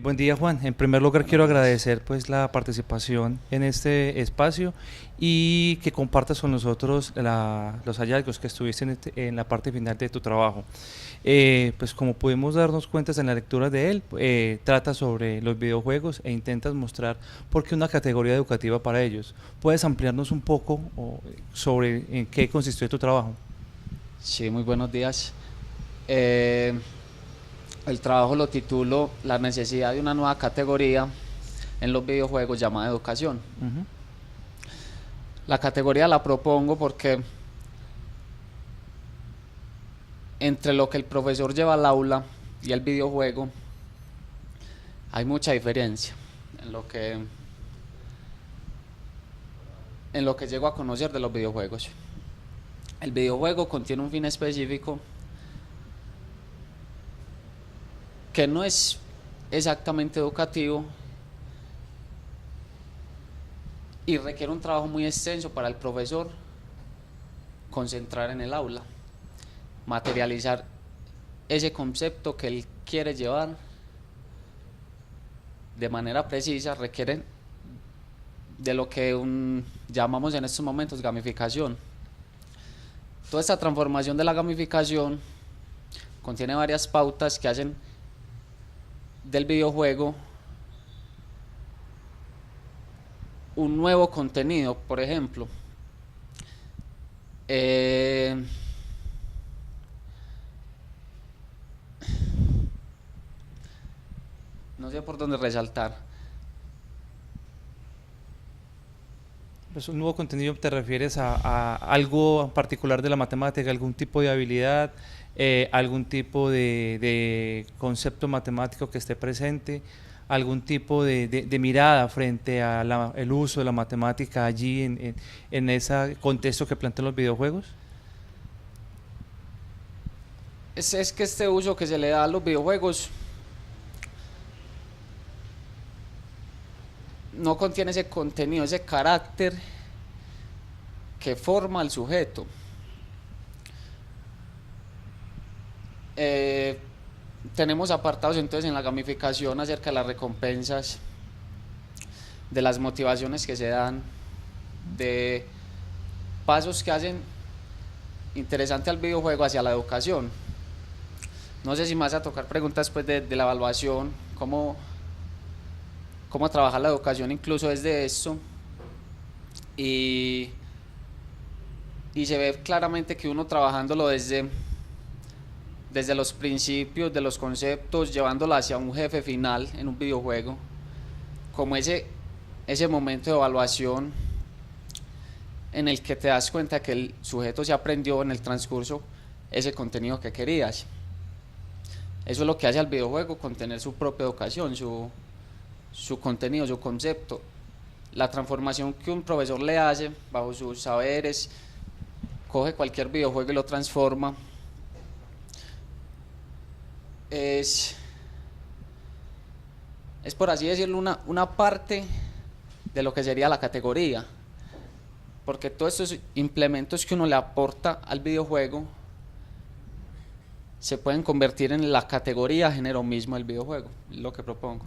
Buen día, Juan. En primer lugar quiero agradecer pues la participación en este espacio y que compartas con nosotros los hallazgos que estuviste en la parte final de tu trabajo. Pues como pudimos darnos cuenta en la lectura de él, trata sobre los videojuegos e intentas mostrar por qué una categoría educativa para ellos. ¿Puedes ampliarnos un poco sobre en qué consistió tu trabajo? Sí, muy buenos días. Eh, el trabajo lo titulo La necesidad de una nueva categoría en los videojuegos llamada educación. Ujú. La categoría la propongo porque entre lo que el profesor lleva al aula y el videojuego hay mucha diferencia en lo que llego a conocer de los videojuegos. El videojuego contiene un fin específico que no es exactamente educativo y requiere un trabajo muy extenso para el profesor concentrar en el aula, materializar ese concepto que él quiere llevar de manera precisa. Requiere de lo que llamamos en estos momentos gamificación. Toda esta transformación de la gamificación contiene varias pautas que hacen del videojuego un nuevo contenido. Por ejemplo, no sé por dónde resaltar. Pues un nuevo contenido, ¿te refieres a algo particular de la matemática, algún tipo de habilidad, algún tipo de concepto matemático que esté presente, algún tipo de mirada frente a el uso de la matemática allí en ese contexto que plantean los videojuegos? Es que este uso que se le da a los videojuegos no contiene ese contenido, ese carácter que forma al sujeto. Tenemos apartados entonces en la gamificación acerca de las recompensas, de las motivaciones que se dan, de pasos que hacen interesante al videojuego hacia la educación. No sé si me vas a tocar preguntas pues de la evaluación, cómo trabajar la educación incluso desde esto, y, y se ve claramente que uno trabajándolo desde los principios de los conceptos, llevándolo hacia un jefe final en un videojuego, como ese momento de evaluación en el que te das cuenta que el sujeto se aprendió en el transcurso ese contenido que querías. Eso es lo que hace al videojuego, contener su propia educación, su contenido, su concepto. La transformación que un profesor le hace bajo sus saberes, coge cualquier videojuego y lo transforma. Es por así decirlo una parte de lo que sería la categoría, porque todos estos implementos que uno le aporta al videojuego se pueden convertir en la categoría género mismo del videojuego, es lo que propongo.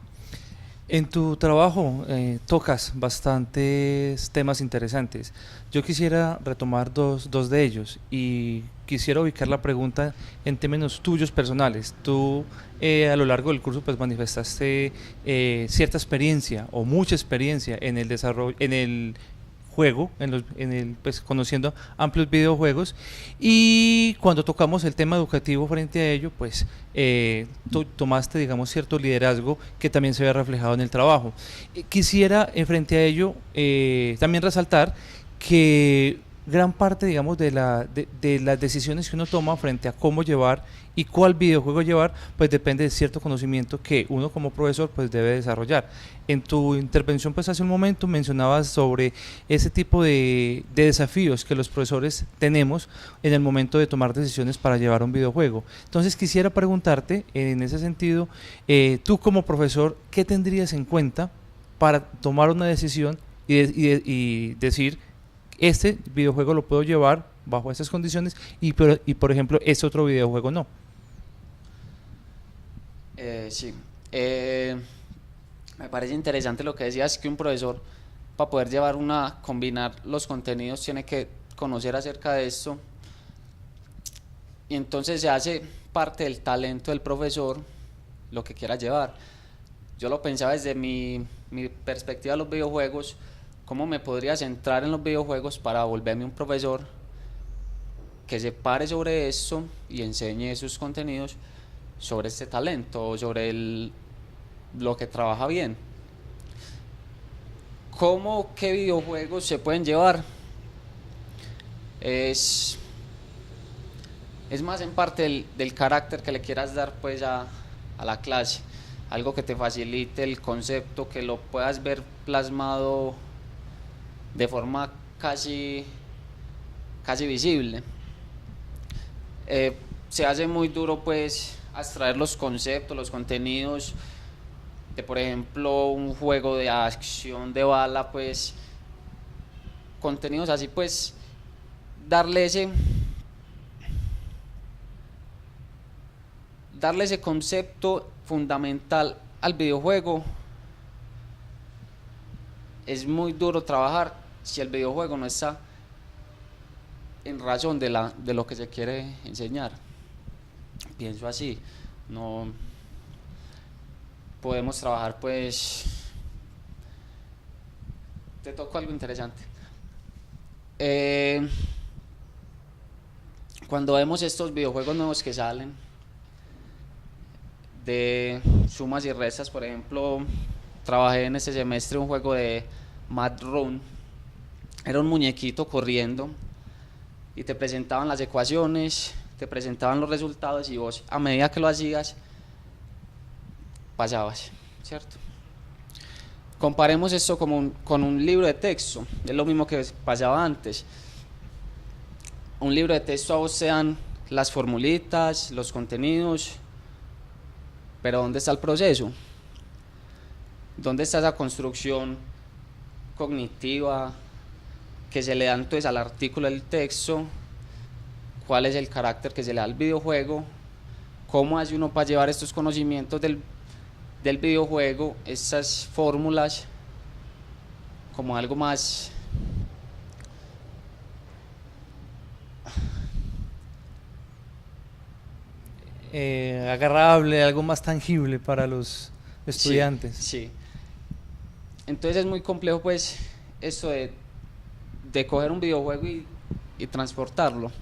En tu trabajo tocas bastantes temas interesantes. Yo quisiera retomar dos de ellos y quisiera ubicar la pregunta en términos tuyos personales. Tú a lo largo del curso pues manifestaste cierta experiencia o mucha experiencia en el desarrollo, en el juego, pues, conociendo amplios videojuegos, y cuando tocamos el tema educativo frente a ello, pues tomaste, digamos, cierto liderazgo que también se ve reflejado en el trabajo. Quisiera, en frente a ello, también resaltar que gran parte, digamos, de las decisiones que uno toma frente a cómo llevar y cuál videojuego llevar, pues depende de cierto conocimiento que uno como profesor pues debe desarrollar. En tu intervención pues hace un momento mencionabas sobre ese tipo de desafíos que los profesores tenemos en el momento de tomar decisiones para llevar un videojuego. Entonces quisiera preguntarte en ese sentido, tú como profesor, ¿qué tendrías en cuenta para tomar una decisión y decir este videojuego lo puedo llevar bajo estas condiciones y por ejemplo este otro videojuego no? Sí. Me parece interesante lo que decías, que un profesor, para poder combinar los contenidos, tiene que conocer acerca de esto, y entonces se hace parte del talento del profesor lo que quiera llevar. Yo lo pensaba desde mi perspectiva de los videojuegos, cómo me podría centrar en los videojuegos para volverme un profesor que se pare sobre esto y enseñe sus contenidos sobre este talento o sobre lo que trabaja bien. ¿Cómo, qué videojuegos se pueden llevar? Es más en parte del carácter que le quieras dar pues a la clase, algo que te facilite el concepto, que lo puedas ver plasmado de forma casi visible. Se hace muy duro pues abstraer los conceptos, los contenidos de, por ejemplo, un juego de acción de bala, pues contenidos así, pues darle ese concepto fundamental al videojuego. Es muy duro trabajar si el videojuego no está en razón de lo que se quiere enseñar. Pienso así, no podemos trabajar pues. Te tocó algo interesante. Cuando vemos estos videojuegos nuevos que salen de sumas y restas, por ejemplo, trabajé en este semestre un juego de Mad Run. Era un muñequito corriendo y te presentaban las ecuaciones, te presentaban los resultados, y vos, a medida que lo hacías, pasabas, ¿cierto? Comparemos esto con un libro de texto. Es lo mismo que pasaba antes. Un libro de texto a vos te dan las formulitas, los contenidos, pero ¿dónde está el proceso? ¿Dónde está esa construcción cognitiva que se le da entonces al artículo del texto? ¿Cuál es el carácter que se le da al videojuego? ¿Cómo hace uno para llevar estos conocimientos del videojuego, estas fórmulas, como algo más agarrable, algo más tangible para los estudiantes? Sí. Entonces es muy complejo pues esto de coger un videojuego y transportarlo.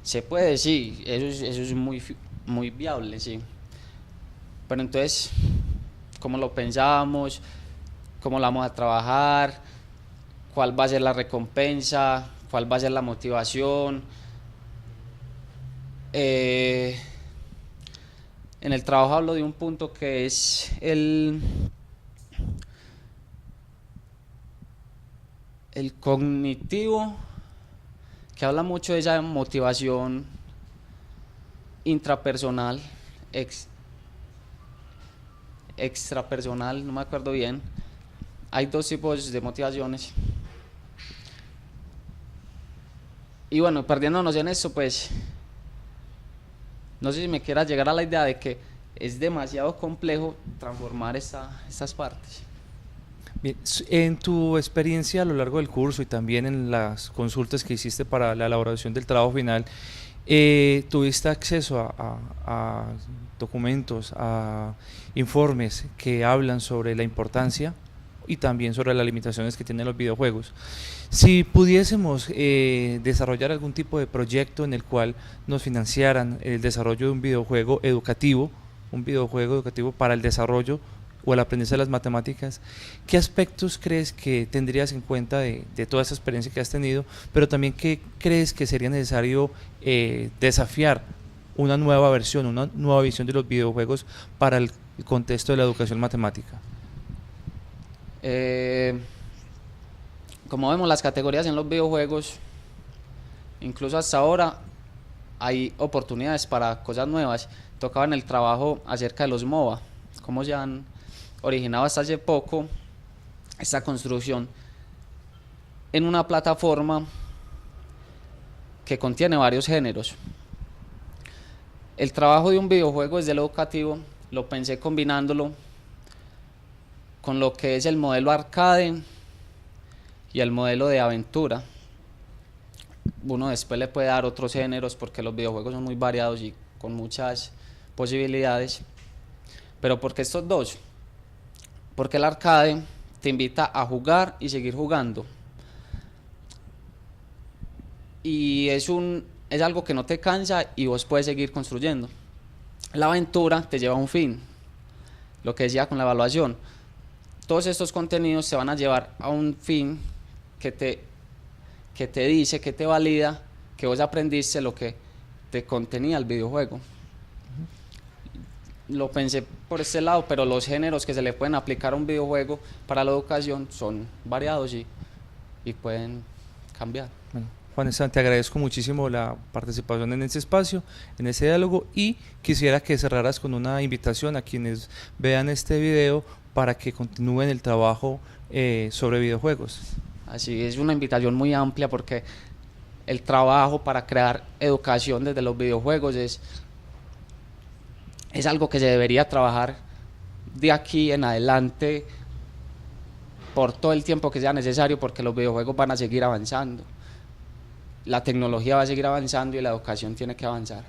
Se puede, sí, eso es muy viable, sí. Pero entonces, ¿cómo lo pensamos? ¿Cómo lo vamos a trabajar? ¿Cuál va a ser la recompensa? ¿Cuál va a ser la motivación? En el trabajo hablo de un punto que es el cognitivo, que habla mucho de esa motivación intrapersonal, extrapersonal, no me acuerdo bien. Hay dos tipos de motivaciones. Y bueno, perdiéndonos en esto, pues no sé si me quieras llegar a la idea de que es demasiado complejo transformar estas partes. Bien, en tu experiencia a lo largo del curso y también en las consultas que hiciste para la elaboración del trabajo final, ¿tuviste acceso a documentos, a informes que hablan sobre la importancia y también sobre las limitaciones que tienen los videojuegos? Si pudiésemos desarrollar algún tipo de proyecto en el cual nos financiaran el desarrollo de un videojuego educativo para el desarrollo o el aprendizaje de las matemáticas, ¿qué aspectos crees que tendrías en cuenta de toda esa experiencia que has tenido, pero también qué crees que sería necesario desafiar una nueva versión, una nueva visión de los videojuegos para el contexto de la educación matemática? Como vemos, las categorías en los videojuegos, incluso hasta ahora, hay oportunidades para cosas nuevas. Tocaba en el trabajo acerca de los MOBA, cómo se han originado hasta hace poco esta construcción en una plataforma que contiene varios géneros. El trabajo de un videojuego desde lo educativo lo pensé combinándolo con lo que es el modelo arcade y el modelo de aventura. Uno después le puede dar otros géneros porque los videojuegos son muy variados y con muchas posibilidades. Pero ¿por qué estos dos? Porque el arcade te invita a jugar y seguir jugando. Y es algo que no te cansa y vos puedes seguir construyendo. La aventura te lleva a un fin, lo que decía con la evaluación. Todos estos contenidos te van a llevar a un fin que te dice, que te valida, que vos aprendiste lo que te contenía el videojuego. Lo pensé por este lado, pero los géneros que se le pueden aplicar a un videojuego para la educación son variados y pueden cambiar. Bueno, Juan Esteban, te agradezco muchísimo la participación en este espacio, en este diálogo, y quisiera que cerraras con una invitación a quienes vean este video para que continúen el trabajo sobre videojuegos. Así es, una invitación muy amplia porque el trabajo para crear educación desde los videojuegos es algo que se debería trabajar de aquí en adelante por todo el tiempo que sea necesario, porque los videojuegos van a seguir avanzando, la tecnología va a seguir avanzando y la educación tiene que avanzar.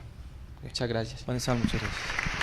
Muchas gracias. Juan Esteban, muchas gracias.